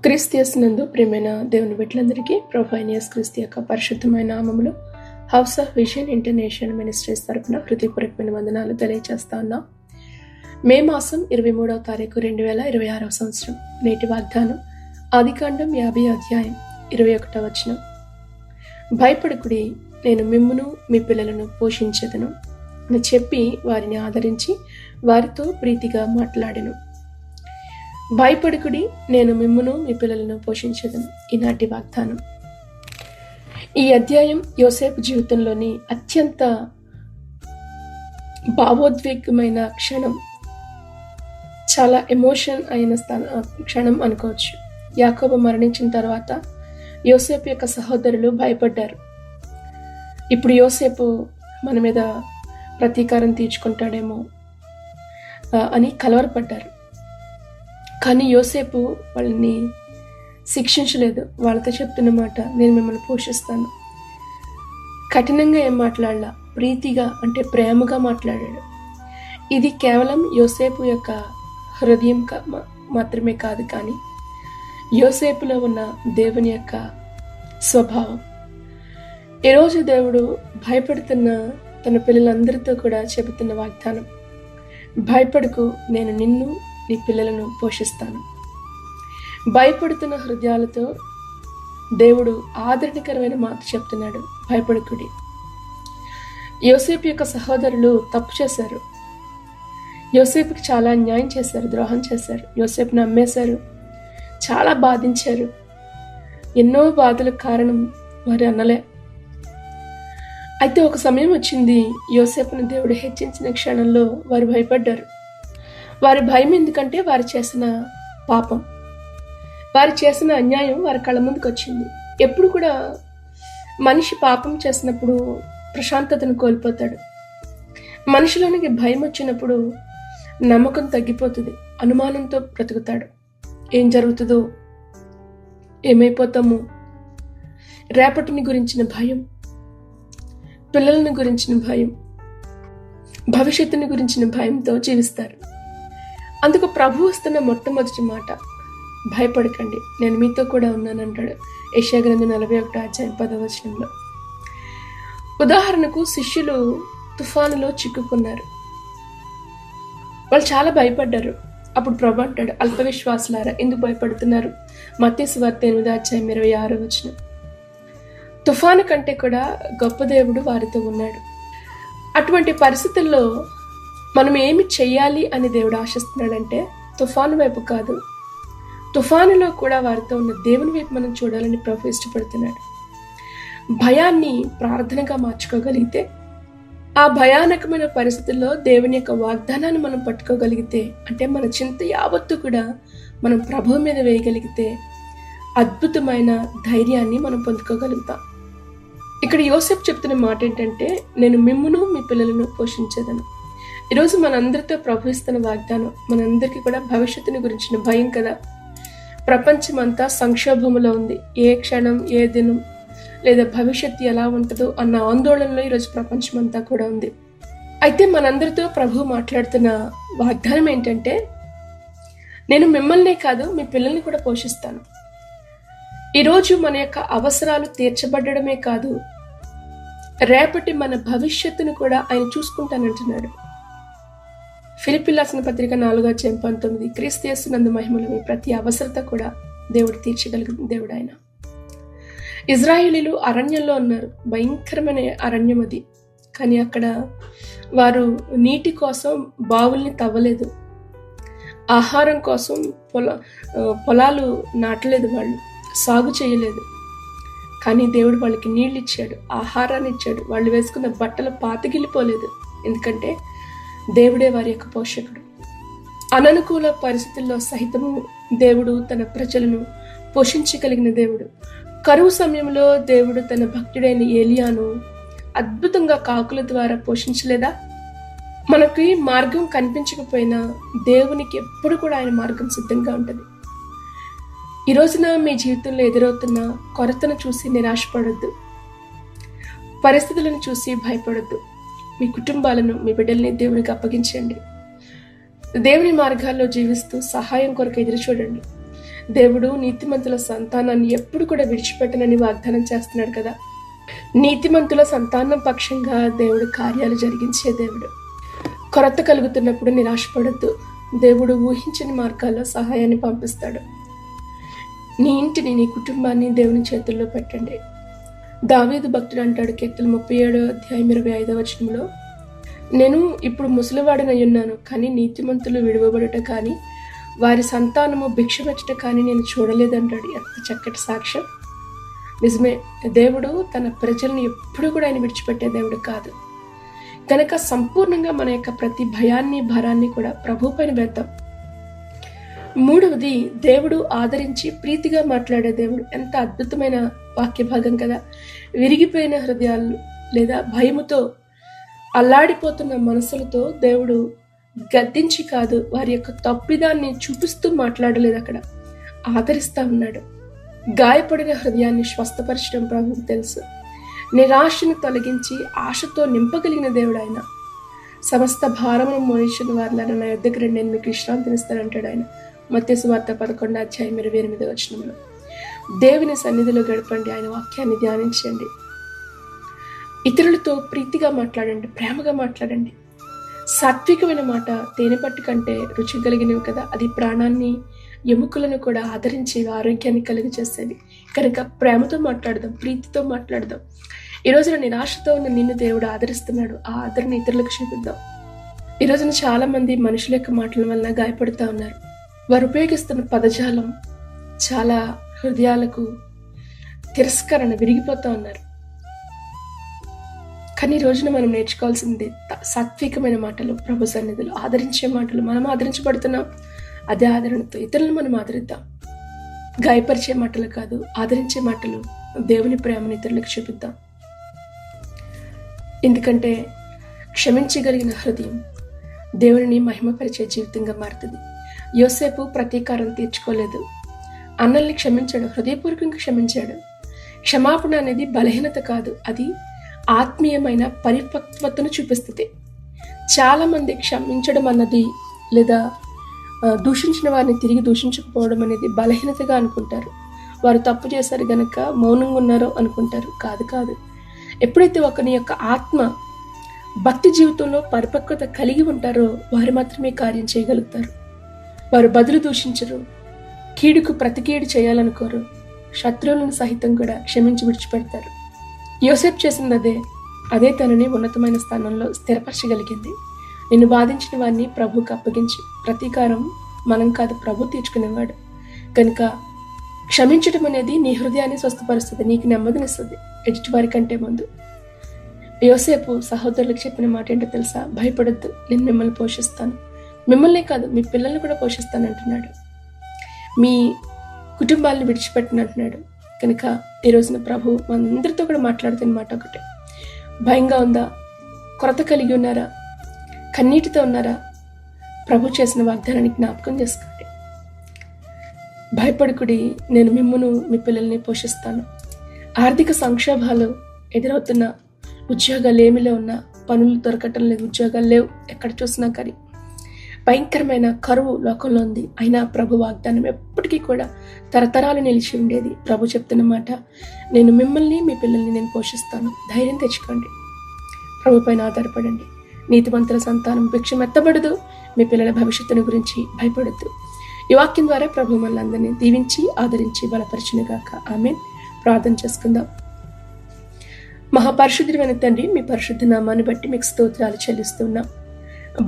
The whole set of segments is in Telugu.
క్రీస్తునందు ప్రియమైన దేవుని బిడ్డలందరికీ ప్రభు అయిన యేసుక్రీస్తు యొక్క పరిశుద్ధమైన నామములో house of vision international ministries తరపున హృదయపూర్వకమైన వందనాలు తెలియజేస్తా ఉన్నాం. మే మాసం 23వ తారీఖు 2026 సంవత్సరం. నేటి వాగ్దానం ఆదికాండం 50 అధ్యాయం 21వ వచనం. భయపడకుడి, నేను మిమ్మును మీ పిల్లలను పోషించెదను అని చెప్పి వారిని ఆదరించి వారితో ప్రీతిగా మాట్లాడెను. భయపడకుడి, నేను మిమ్మును మీ పిల్లలను పోషించెదను. ఈనాటి వాగ్దానం. ఈ అధ్యాయం యోసేపు జీవితంలోని అత్యంత భావోద్వేగమైన క్షణం, చాలా ఎమోషన్ అయిన క్షణం అనుకోవచ్చు. యాకోబు మరణించిన తర్వాత యోసేపు యొక్క సహోదరులు భయపడ్డారు. ఇప్పుడు యోసేపు మన మీద ప్రతీకారం తీర్చుకుంటాడేమో అని కలవరపడ్డారు. కానీ యోసేపు వాళ్ళని శిక్షించలేదు. వాళ్ళతో చెప్తున్న మాట, నేను మిమ్మల్ని పోషిస్తాను. కఠినంగా ఏం మాట్లాడలా, ప్రీతిగా అంటే ప్రేమగా మాట్లాడాడు. ఇది కేవలం యోసేపు యొక్క హృదయం మాత్రమే కాదు, కానీ యోసేపులో ఉన్న దేవుని యొక్క స్వభావం. ఈరోజు దేవుడు భయపడుతున్న తన పిల్లలందరితో కూడా చెబుతున్న వాగ్దానం, భయపడకు, నేను నిన్ను నీ పిల్లలను పోషిస్తాను. భయపడుతున్న హృదయాలతో దేవుడు ఆదరణకరమైన మాట చెప్తున్నాడు, భయపడకుడి. యోసేపు యొక్క సహోదరులు తప్పు చేశారు. యోసేపుకి చాలా అన్యాయం చేశారు, ద్రోహం చేశారు. యోసేపును అమ్మేశారు, చాలా బాధించారు. ఎన్నో బాధలకు కారణం వారి అన్నలే. అయితే ఒక సమయం వచ్చింది, యోసేపును దేవుడు హెచ్చించిన క్షణంలో వారు భయపడ్డారు. వారి భయం ఎందుకంటే వారు చేసిన పాపం, వారు చేసిన అన్యాయం వారి కళ్ళ ముందుకు వచ్చింది. ఎప్పుడు కూడా మనిషి పాపం చేసినప్పుడు ప్రశాంతతను కోల్పోతాడు. మనిషిలోనికి భయం వచ్చినప్పుడు నమ్మకం తగ్గిపోతుంది, అనుమానంతో బ్రతుకుతాడు. ఏం జరుగుతుందో, ఏమైపోతాము, రేపటిని గురించిన భయం, పిల్లలను గురించిన భయం, భవిష్యత్తుని గురించిన భయంతో జీవిస్తారు. అందుకు ప్రభు వస్తున్న మొట్టమొదటి మాట, భయపడకండి, నేను మీతో కూడా ఉన్నానంటాడు. యెషయా గ్రంథం 41 అధ్యాయం 10వ వచనంలో. ఉదాహరణకు శిష్యులు తుఫానులో చిక్కుకున్నారు. వాళ్ళు చాలా భయపడ్డారు. అప్పుడు ప్రభు అంటాడు, అల్ప విశ్వాసులారా ఎందుకు భయపడుతున్నారు? మత్తయి సువార్త 8వ అధ్యాయం 26వ వచనం. తుఫాను కంటే కూడా గొప్ప దేవుడు వారితో ఉన్నాడు. అటువంటి పరిస్థితుల్లో మనం ఏమి చెయ్యాలి అని దేవుడు ఆశిస్తున్నాడంటే తుఫాను వైపు కాదు, తుఫానులో కూడా వారితో ఉన్న దేవుని వైపు మనం చూడాలని ప్రభు ఇష్టపడుతున్నాడు. భయాన్ని ప్రార్థనగా మార్చుకోగలిగితే, ఆ భయానకమైన పరిస్థితుల్లో దేవుని యొక్క వాగ్దానాన్ని మనం పట్టుకోగలిగితే, అంటే మన చింత యావత్తు కూడా మనం ప్రభువు మీద వేయగలిగితే అద్భుతమైన ధైర్యాన్ని మనం పొందుకోగలుగుతాం. ఇక్కడ యోసేపు చెప్తున్న మాట ఏంటంటే, నేను మిమ్మును మీ పిల్లలను పోషించేదను. ఈరోజు మనందరితో ప్రభు ఇస్తున్న వాగ్దానం, మనందరికీ కూడా భవిష్యత్తుని గురించిన భయం కదా. ప్రపంచం అంతా సంక్షోభంలో ఉంది. ఏ క్షణం, ఏ దినం లేదా భవిష్యత్తు ఎలా ఉంటుందో అన్న ఆందోళనలో ఈరోజు ప్రపంచం అంతా కూడా ఉంది. అయితే మనందరితో ప్రభు మాట్లాడుతున్న వాగ్దానం ఏంటంటే, నేను మిమ్మల్నే కాదు మీ పిల్లల్ని కూడా పోషిస్తాను. ఈరోజు మన యొక్క అవసరాలు తీర్చబడమే కాదు, రేపటి మన భవిష్యత్తును కూడా ఆయన చూసుకుంటానంటున్నాడు. ఫిలిప్పీయులకు రాసిన పత్రిక 4వ అధ్యాయం 19. క్రీస్తు యేసునందు మహిమలో మీ ప్రతి అవసరత కూడా దేవుడు తీర్చగలిగిన దేవుడు ఆయన. ఇజ్రాయేలీలు అరణ్యంలో ఉన్నారు, భయంకరమైన అరణ్యం అది. కానీ అక్కడ వారు నీటి కోసం బావుల్ని తవ్వలేదు, ఆహారం కోసం పొలాలు నాటలేదు, వాళ్ళు సాగు చేయలేదు. కానీ దేవుడు వాళ్ళకి నీళ్ళు ఇచ్చాడు, ఆహారాన్ని ఇచ్చాడు. వాళ్ళు వేసుకున్న బట్టలు పాతగిలిపోలేదు, ఎందుకంటే దేవుడే వారి యొక్క పోషకుడు. అననుకూల పరిస్థితుల్లో సహితము దేవుడు తన ప్రజలను పోషించగలిగిన దేవుడు. కరువు సమయంలో దేవుడు తన భక్తుడైన ఏలియాను అద్భుతంగా కాకుల ద్వారా పోషించలేదా? మనకి మార్గం కనిపించకపోయినా దేవునికి ఎప్పుడు కూడా ఆయన మార్గం సిద్ధంగా ఉంటుంది. ఈ రోజున మీ జీవితంలో ఎదురవుతున్న కొరతను చూసి నిరాశపడొద్దు, పరిస్థితులను చూసి భయపడొద్దు. మీ కుటుంబాలను, మీ బిడ్డల్ని దేవునికి అప్పగించండి. దేవుని మార్గాల్లో జీవిస్తూ సహాయం కొరకు ఎదురు చూడండి. దేవుడు నీతిమంతుల సంతానాన్ని ఎప్పుడు కూడా విడిచిపెట్టనని వాగ్దానం చేస్తున్నాడు కదా. నీతిమంతుల సంతానం పక్షంగా దేవుడు కార్యాలు జరిగించే దేవుడు. కొరత కలుగుతున్నప్పుడు నిరాశపడద్దు. దేవుడు ఊహించని మార్గాల్లో సహాయాన్ని పంపిస్తాడు. నీ ఇంటిని, నీ కుటుంబాన్ని దేవుని చేతుల్లో పెట్టండి. దావీదు భక్తుడు అంటాడు కీర్తన 37:25 నేను ఇప్పుడు ముసలివాడనై ఉన్నాను, కానీ నీతిమంతులు విడువబడుట కానీ వారి సంతానము భిక్షమెచ్చట కానీ నేను చూడలేదంటాడు. ఎంత చక్కటి సాక్ష్యం. నిజమే, దేవుడు తన ప్రజల్ని ఎప్పుడు కూడా ఆయన విడిచిపెట్టే దేవుడు కాదు. కనుక సంపూర్ణంగా మన యొక్క ప్రతి భయాన్ని, భారాన్ని కూడా ప్రభు పైన వేద్దాం. మూడవది, దేవుడు ఆదరించి ప్రీతిగా మాట్లాడే దేవుడు. ఎంత అద్భుతమైన వాక్య భాగం కదా. విరిగిపోయిన హృదయాలు లేదా భయముతో అల్లాడిపోతున్న మనసులతో దేవుడు గద్దించి కాదు, వారి యొక్క తప్పిదాన్ని చూపిస్తూ మాట్లాడలేదు, అక్కడ ఆదరిస్తా ఉన్నాడు. గాయపడిన హృదయాన్ని స్వస్థపరచడం ప్రభువుకు తెలుసు. నిరాశను తొలగించి ఆశతో నింపగలిగిన దేవుడు ఆయన. సమస్త భారమును మోయించిన వారిలారా నా యొద్దకు రండి, నేను మీకు విశ్రాంతినిస్తానంటాడు ఆయన. మత్తయి సువార్త 11:28 దేవుని సన్నిధిలో గడపండి, ఆయన వాక్యాన్ని ధ్యానించండి. ఇతరులతో ప్రీతిగా మాట్లాడండి, ప్రేమగా మాట్లాడండి. సాత్వికమైన మాట తేనెపట్టు కంటే రుచి కలిగినవి కదా. అది ప్రాణాన్ని, ఎముకలను కూడా ఆదరించి ఆరోగ్యాన్ని కలుగజేసేది. కనుక ప్రేమతో మాట్లాడదాం, ప్రీతితో మాట్లాడదాం. ఈ రోజున నిరాశతో ఉన్న నిన్ను దేవుడు ఆదరిస్తున్నాడు. ఆ ఆదరణ ఇతరులకు చూపిద్దాం. ఈ రోజున చాలా మంది మనుషుల యొక్క మాటల వలన గాయపడుతూ ఉన్నారు. వారు ఉపయోగిస్తున్న పదజాలం చాలా హృదయాలకు తిరస్కరణ, విరిగిపోతూ ఉన్నారు. కానీ ఈ రోజున మనం నేర్చుకోవాల్సింది సాత్వికమైన మాటలు, ప్రభు సన్నిధిలో ఆదరించే మాటలు. మనం ఆదరించబడుతున్నాం, అదే ఆదరణతో ఇతరులను మనం ఆదరిద్దాం. గాయపరిచే మాటలు కాదు, ఆదరించే మాటలు, దేవుని ప్రేమను ఇతరులకు చూపిద్దాం. ఎందుకంటే క్షమించగలిగిన హృదయం దేవుని మహిమపరిచే జీవితంగా మారుతుంది. యోసేపు ప్రతీకారం తీర్చుకోలేదు, అన్నల్ని క్షమించాడు, హృదయపూర్వకంగా క్షమించాడు. క్షమాపణ అనేది బలహీనత కాదు, అది ఆత్మీయమైన పరిపక్వతను చూపిస్తుంది. చాలామంది క్షమించడం అన్నది లేదా దూషించిన వారిని తిరిగి దూషించకపోవడం అనేది బలహీనతగా అనుకుంటారు. వారు తప్పు చేశారు గనక మౌనంగా ఉన్నారో అనుకుంటారు. కాదు. ఎప్పుడైతే ఒకరి యొక్క ఆత్మ భక్తి జీవితంలో పరిపక్వత కలిగి ఉంటారో వారు మాత్రమే కార్యం చేయగలుగుతారు. వారు బదులు దూషించరు, కీడుకు ప్రతి కీడు చేయాలనుకోరు, శత్రువులను సహితం కూడా క్షమించి విడిచిపెడతారు. యోసేపు చేసింది అదే తనని ఉన్నతమైన స్థానంలో స్థిరపరచగలిగింది. నిన్ను బాధించిన వారిని ప్రభువుకు అప్పగించి, ప్రతీకారం మనం కాదు, ప్రభు తీర్చుకునేవాడు. కనుక క్షమించడం అనేది నీ హృదయాన్ని స్వస్థపరుస్తుంది, నీకు నెమ్మదినిస్తుంది ఎదుటివారి కంటే ముందు. యోసేపు సహోదరులకు చెప్పిన మాట ఏంటో తెలుసా? భయపడొద్దు, నేను మిమ్మల్ని పోషిస్తాను, మిమ్మల్నే కాదు మీ పిల్లల్ని కూడా పోషిస్తాను అంటున్నాడు. మీ కుటుంబాలను విడిచిపెట్టినంటున్నాడు. కనుక ఈ రోజున ప్రభు మనందరితో కూడా మాట్లాడుతున్న మాట ఒకటే. భయంగా ఉందా? కొరత కలిగి ఉన్నారా? కన్నీటితో ఉన్నారా? ప్రభు చేసిన వాగ్దానాన్ని జ్ఞాపకం చేసుకోండి. భయపడకుడి, నేను మిమ్మును మీ పిల్లల్ని పోషిస్తాను. ఆర్థిక సంక్షోభాలు ఎదురవుతున్న, ఉద్యోగాలు ఏమిలో ఉన్నా, పనులు దొరకటం లేదు, ఉద్యోగాలు లేవు, ఎక్కడ చూసినా కానీ భయంకరమైన కరువు లోకంలో ఉంది. అయినా ప్రభు వాగ్దానం ఎప్పటికీ కూడా తరతరాలు నిలిచి ఉండేది. ప్రభు చెప్తున్న మాట, నేను మిమ్మల్ని మీ పిల్లల్ని నేను పోషిస్తాను. ధైర్యం తెచ్చుకోండి, ప్రభు పైన ఆధారపడండి. నీతిమంతుల సంతానం భిక్షమెత్తబడదు, మీ పిల్లల భవిష్యత్తును గురించి భయపడద్దు. ఈ వాక్యం ద్వారా ప్రభు మనల్ని అందరినీ దీవించి ఆదరించి బలపరచునుగాక. ఆమేన్. ప్రార్థన చేసుకుందాం. మహాపరిశుద్ధుడైన తండ్రి, మీ పరిశుద్ధ నామాన్ని బట్టి మీకు స్తోత్రాలు చెల్లిస్తున్నాం.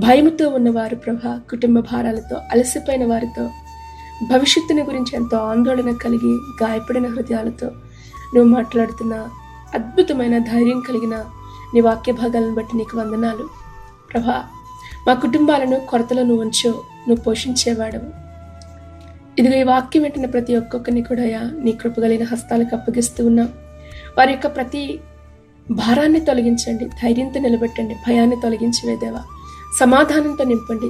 భయముతో ఉన్నవారు ప్రభా, కుటుంబ భారాలతో అలసిపోయిన వారితో, భవిష్యత్తుని గురించి ఎంతో ఆందోళన కలిగి గాయపడిన హృదయాలతో నువ్వు మాట్లాడుతున్న అద్భుతమైన ధైర్యం కలిగిన నీ వాక్య భాగాలను బట్టి నీకు వందనాలు ప్రభా. మా కుటుంబాలను కొరతలో నువ్వు ఉంచో, నువ్వు పోషించేవాడవు. ఇదిగో ఈ వాక్యం వింటున్న ప్రతి ఒక్కొక్కరిని కూడా నీ కృపగలిగిన హస్తాలకు అప్పగిస్తూ ఉన్నాం. వారి యొక్క ప్రతి భారాన్ని తొలగించండి, ధైర్యంతో నిలబెట్టండి, భయాన్ని తొలగించి వేదేవా, సమాధానంతో నింపండి.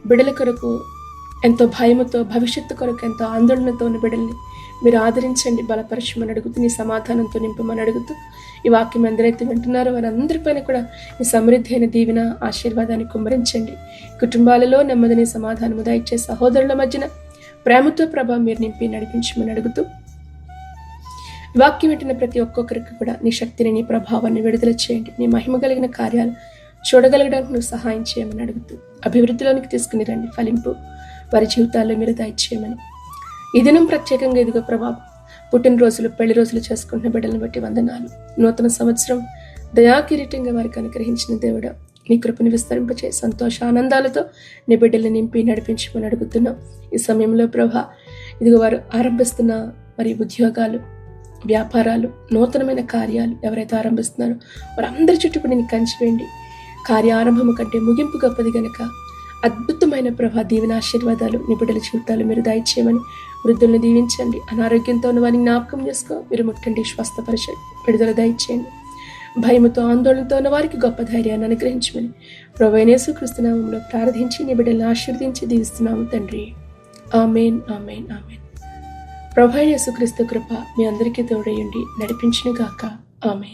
బిడల కొరకు ఎంతో భయముతో, భవిష్యత్తు కొరకు ఎంతో ఆందోళనతో ఉన్న బిడల్ని మీరు ఆదరించండి, బలపరచమని అడుగుతూ, నీ సమాధానంతో నింపమని అడుగుతూ, ఈ వాక్యం ఎందరైతే వింటున్నారో వారందరిపైన కూడా నీ సమృద్ధి అయిన దీవెన, ఆశీర్వాదాన్ని కుమ్మరించండి. కుటుంబాలలో నెమ్మదిని, సమాధానము దయచే, సహోదరుల మధ్యన ప్రేమతో ప్రభా మీరు నింపి నడిపించమని అడుగుతూ, వాక్యం వింటున్న ప్రతి ఒక్కొక్కరికి కూడా నీ శక్తిని, నీ ప్రభావాన్ని విడుదల చేయండి. నీ మహిమ కలిగిన కార్యాలు చూడగలగడానికి నువ్వు సహాయం చేయమని అడుగుతూ, అభివృద్ధిలోనికి తీసుకుని రండి. ఫలింపు వారి జీవితాల్లో మీరు దయచేయమని ఈ దినం ప్రత్యేకంగా ఇదిగో ప్రభావం పుట్టినరోజులు, పెళ్లి రోజులు చేసుకుంటున్న బిడ్డలను బట్టి వందనాలు. నూతన సంవత్సరం దయాకిరీటంగా వారికి అనుగ్రహించిన దేవుడా, నీ కృపను విస్తరింపచే సంతోష ఆనందాలతో నీ బిడ్డల్ని నింపి నడిపించమని అడుగుతున్నాం. ఈ సమయంలో ప్రభా ఇదిగో వారు ఆరంభిస్తున్న మరి ఉద్యోగాలు, వ్యాపారాలు, నూతనమైన కార్యాలు ఎవరైతే ఆరంభిస్తున్నారో వారందరి చుట్టూ నేను కంచివేయండి. కార్యారంభము కంటే ముగింపు గొప్పది గనక అద్భుతమైన ప్రభా దీవెన ఆశీర్వాదాలు నీ బిడ్డల జీవితాలు మీరు దయచేయమని, వృద్ధులను దీవించండి. అనారోగ్యంతో ఉన్న వారిని జ్ఞాపకం చేసుకో, మీరు ముట్టండి, స్వస్థపరచండి, విడుదల దయచేయండి. భయముతో ఆందోళనతో ఉన్న వారికి గొప్ప ధైర్యాన్ని అనుగ్రహించమని ప్రభువైన యేసుక్రీస్తు నామములో ప్రార్థించి నీ బిడ్డలను ఆశీర్వదించి దీవిస్తున్నాము తండ్రి. ఆమేన్, ఆమేన్, ఆమేన్. ప్రభువైన యేసుక్రీస్తు కృప మీ అందరికీ తోడయుండి నడిపించును గాక. ఆమేన్.